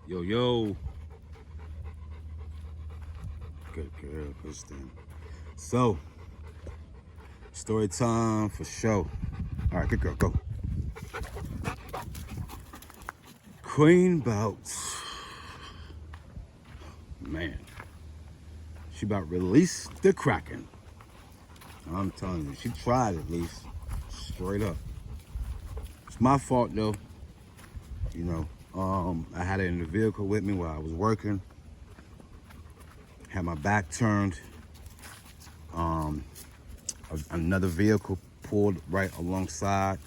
Yo, yo. Good girl, this thing. So, story time for show. All right, good girl, go. Queen Bouts. Man, she about release the Kraken. I'm telling you, she tried at least. Straight up. It's my fault though. You know, I had it in the vehicle with me while I was working. Had my back turned. Another vehicle pulled right alongside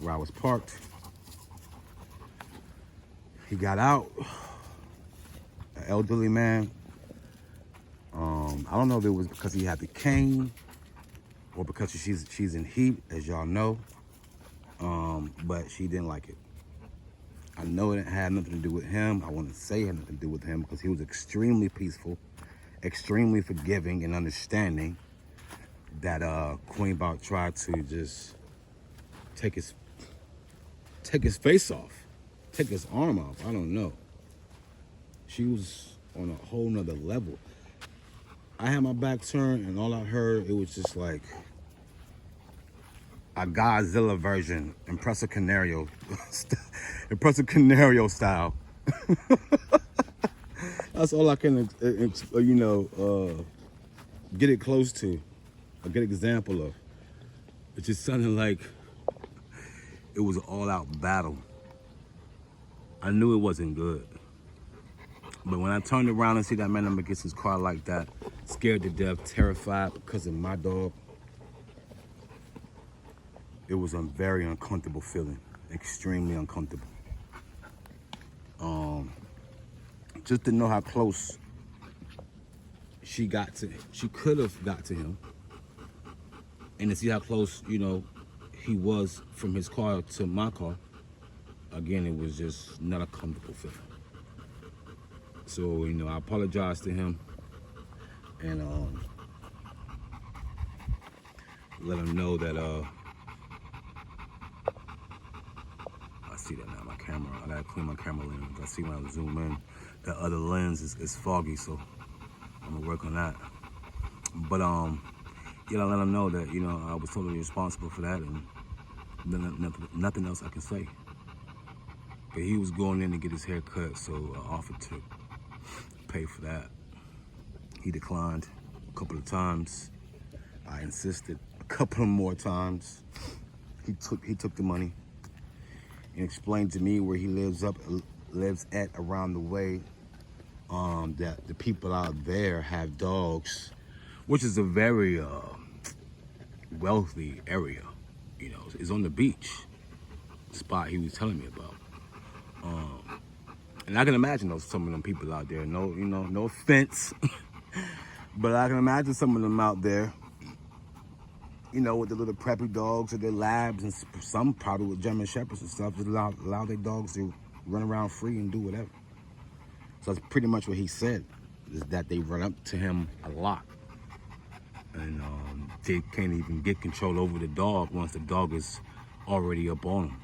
where I was parked. He got out, an elderly man. I don't know if it was because he had the cane or because she's in heat, as y'all know. But she didn't like it. I know it had nothing to do with him. I want to say it had nothing to do with him because he was extremely peaceful, extremely forgiving and understanding. That Queen Bout tried to just take his face off, take his arm off. I don't know. She was on a whole nother level. I had my back turned and all I heard, it was just like a Godzilla version, Impressive Canario, Impressive Canario style. That's all I can, get it close to, a good example of. It just sounded like it was an all-out battle. I knew it wasn't good. But when I turned around and see that man up against his car like that, scared to death, terrified because of my dog, it was a very uncomfortable feeling, extremely uncomfortable. Just to know how close she could have got to him, and to see how close, he was from his car to my car. Again, it was just not a comfortable feeling. So, I apologized to him and let him know that I see that now, my camera. I gotta clean my camera lens. I see when I zoom in, that other lens is foggy, so I'm gonna work on that. But I let him know that, I was totally responsible for that and nothing else I can say. But he was going in to get his hair cut, so I offered to pay for that. He declined a couple of times. I insisted a couple more times. He took the money and explained to me where he lives at around the way. That the people out there have dogs, which is a very wealthy area. It's on the beach spot he was telling me about. And I can imagine some of them people out there. No offense, but I can imagine some of them out there. With the little preppy dogs or their labs, and some probably with German Shepherds and stuff, just allow their dogs to run around free and do whatever. So that's pretty much what he said, is that they run up to him a lot. And they can't even get control over the dog once the dog is already up on them.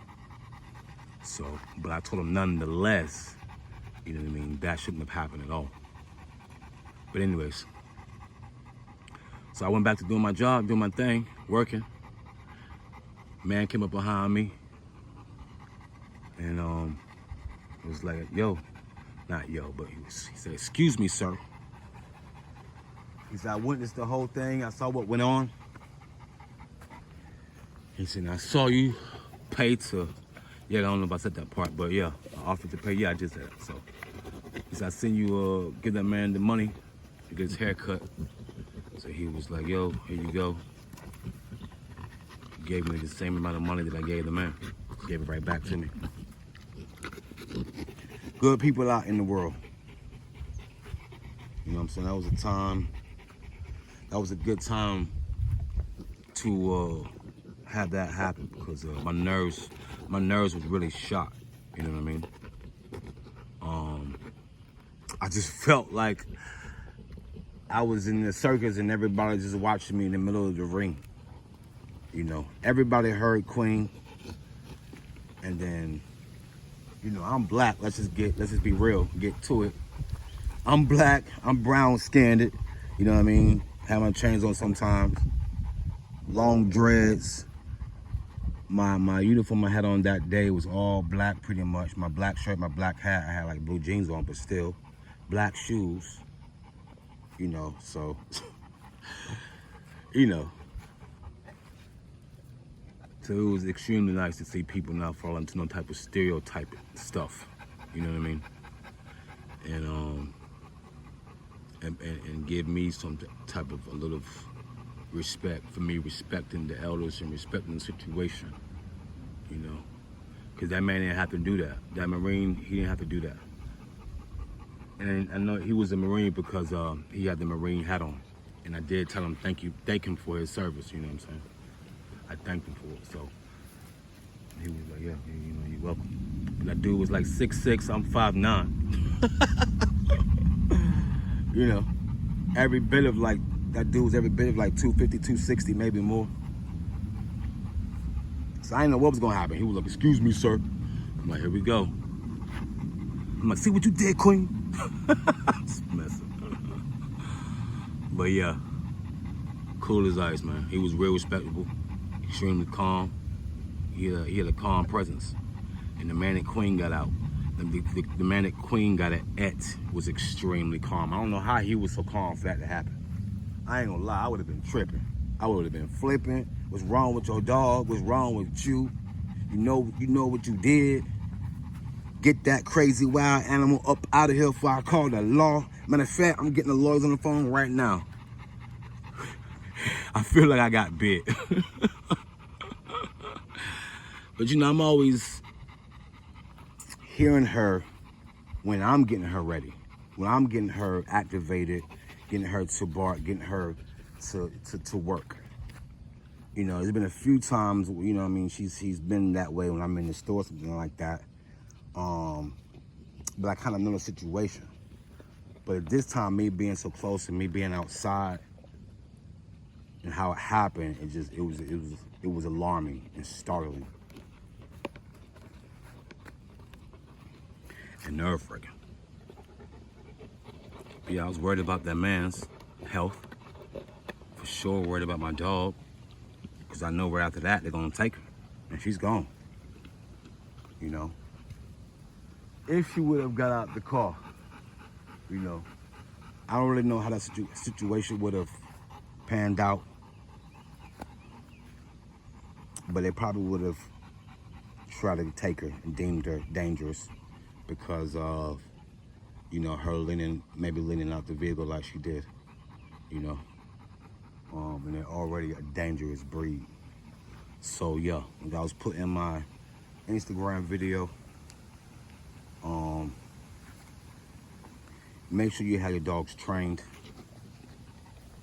So, but I told him nonetheless, that shouldn't have happened at all. But anyways, so I went back to doing my job, doing my thing, working. Man came up behind me and was like, not yo, but he said, "Excuse me, sir." He said, "I witnessed the whole thing. I saw what went on." He said, "I saw you pay to," I don't know if I said that part, but yeah, I offered to pay. Yeah, I just said it. So he said, "I seen you give that man the money to get his hair cut." So he was like, "Yo, here you go." He gave me the same amount of money that I gave the man. Gave it right back to me. Good people out in the world. You know what I'm saying? That was a good time to have that happen because my nerves was really shot. You know what I mean? I just felt like I was in the circus and everybody just watching me in the middle of the ring. Everybody heard Queen, and then You know, I'm black. Let's just be real. Get to it. I'm black. I'm brown skinned. You know what I mean? Have my chains on sometimes. Long dreads. My uniform I had on that day was all black pretty much. My black shirt, my black hat. I had like blue jeans on, but still. Black shoes. You know, so, you know. So it was extremely nice to see people not fall into no type of stereotype stuff. You know what I mean? And give me some type of a little respect for me respecting the elders and respecting the situation. You know, because that man didn't have to do that. That Marine, he didn't have to do that. And I know he was a Marine because he had the Marine hat on. And I did tell him thank him for his service. You know what I'm saying? I thanked him for it. So he was like, yeah, you know, you're welcome. And that dude was like 6'6", I'm 5'9". You know, every bit of like 250, 260, maybe more. So I didn't know what was gonna happen. He was like, excuse me, sir. I'm like, here we go. I'm like, see what you did, Queen? Just messing. But yeah, cool as ice, man. He was real respectable, extremely calm. He had a calm presence. And the Manic Queen got out. The Manic Queen got an was extremely calm. I don't know how he was so calm for that to happen. I ain't gonna lie, I would have been tripping. I would have been flipping. What's wrong with your dog? What's wrong with you? You know what you did. Get that crazy wild animal up out of here before I call the law. Matter of fact, I'm getting the lawyers on the phone right now. I feel like I got bit. But you know, I'm always hearing her when I'm getting her ready, when I'm getting her activated, getting her to bark, getting her to work. You know, there's been a few times, you know what I mean, she's been that way when I'm in the store, something like that. But I kind of know the situation. But at this time, me being so close and me being outside and how it happened, it was alarming and startling. And nerve-wracking. Yeah, I was worried about that man's health. For sure worried about my dog. Because I know right after that, they're going to take her. And she's gone. You know? If she would have got out the car, you know, I don't really know how that situation would have panned out. But they probably would have tried to take her and deemed her dangerous because of, you know, her maybe leaning out the vehicle like she did, you know. And they're already a dangerous breed. So yeah, I was putting my Instagram video. Make sure you have your dogs trained.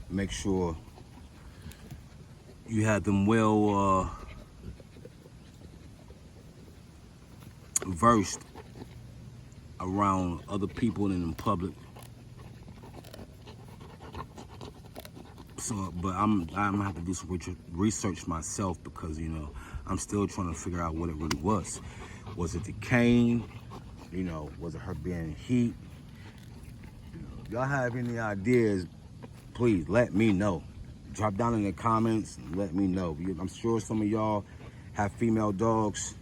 Make sure you have them well versed around other people and in public. So, but I'm gonna have to do some research myself because, you know, I'm still trying to figure out what it really was. Was it the cane? You know, was it her being heat? You know, if y'all have any ideas, please let me know. Drop down in the comments and let me know. I'm sure some of y'all have female dogs,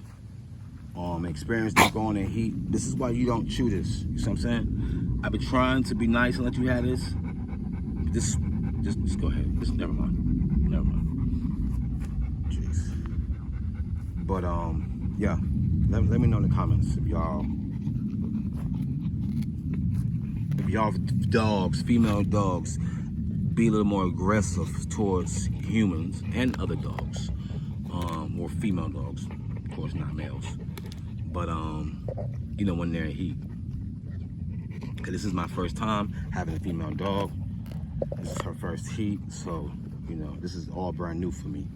experienced them going in heat. This is why you don't chew this. You see what I'm saying? I've been trying to be nice and let you have this. Just go ahead. Never mind. Jeez. But yeah. Let me know in the comments if y'all dogs, female dogs, be a little more aggressive towards humans and other dogs, or female dogs, of course, not males. But you know, when they're in heat. Cause this is my first time having a female dog. This is her first heat, so you know, this is all brand new for me.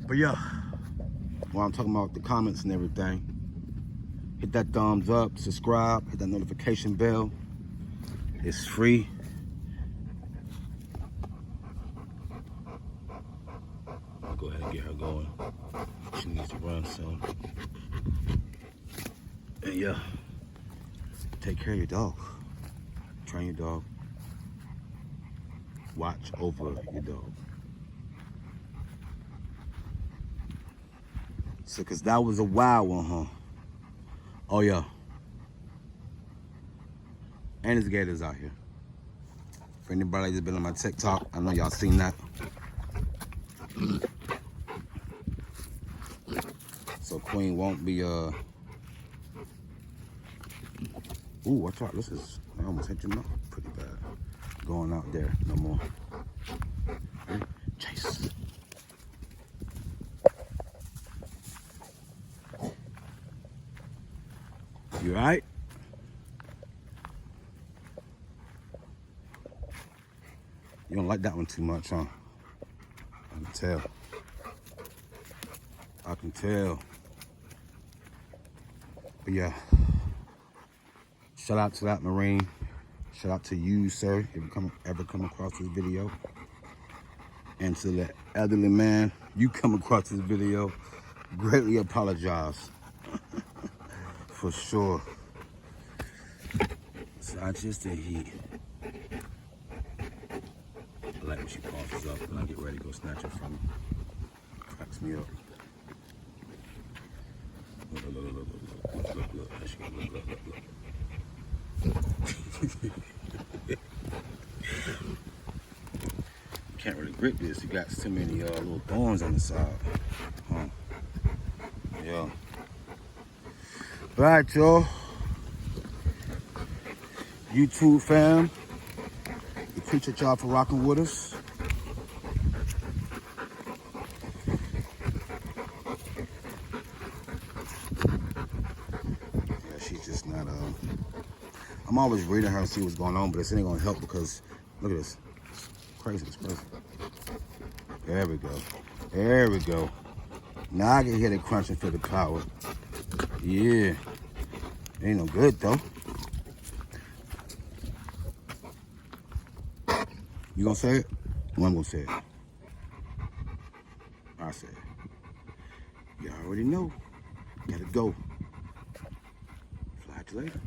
But yeah, while I'm talking about the comments and everything, hit that thumbs up, subscribe, hit that notification bell. It's free. I'll go ahead and get her going. She needs to run soon. Yeah. Take care of your dog. Train your dog. Watch over your dog. So, cause that was a wild one, huh? Oh yeah. And there's gators out here. For anybody that's been on my TikTok, I know y'all seen that. So Queen won't be Ooh, watch out. This is, I almost hit you up pretty bad. Going out there no more. Ready? Chase. You alright? You don't like that one too much, huh? I can tell. I can tell. But yeah. Shout out to that Marine. Shout out to you, sir, if you ever come across this video. And to the elderly man, you come across this video, greatly apologize. For sure. It's not just the heat. I like when she pauses up and I get ready to go snatch it from me. Cracks me up. Look, look, look, look, look, look, look, there she goes, look, look, look, look. Can't really grip this. You got too many little thorns on the side. Huh? Yeah. All right, y'all. YouTube fam. We appreciate y'all for rocking with us. Yeah, she's just not I'm always reading her and see what's going on, but this ain't gonna help because look at this. It's crazy, it's crazy. There we go. There we go. Now I can hear the crunch and feel the power. Yeah. Ain't no good though. You gonna say it? Well, I'm gonna say it. I say it. You already know. Gotta go. Fly to later.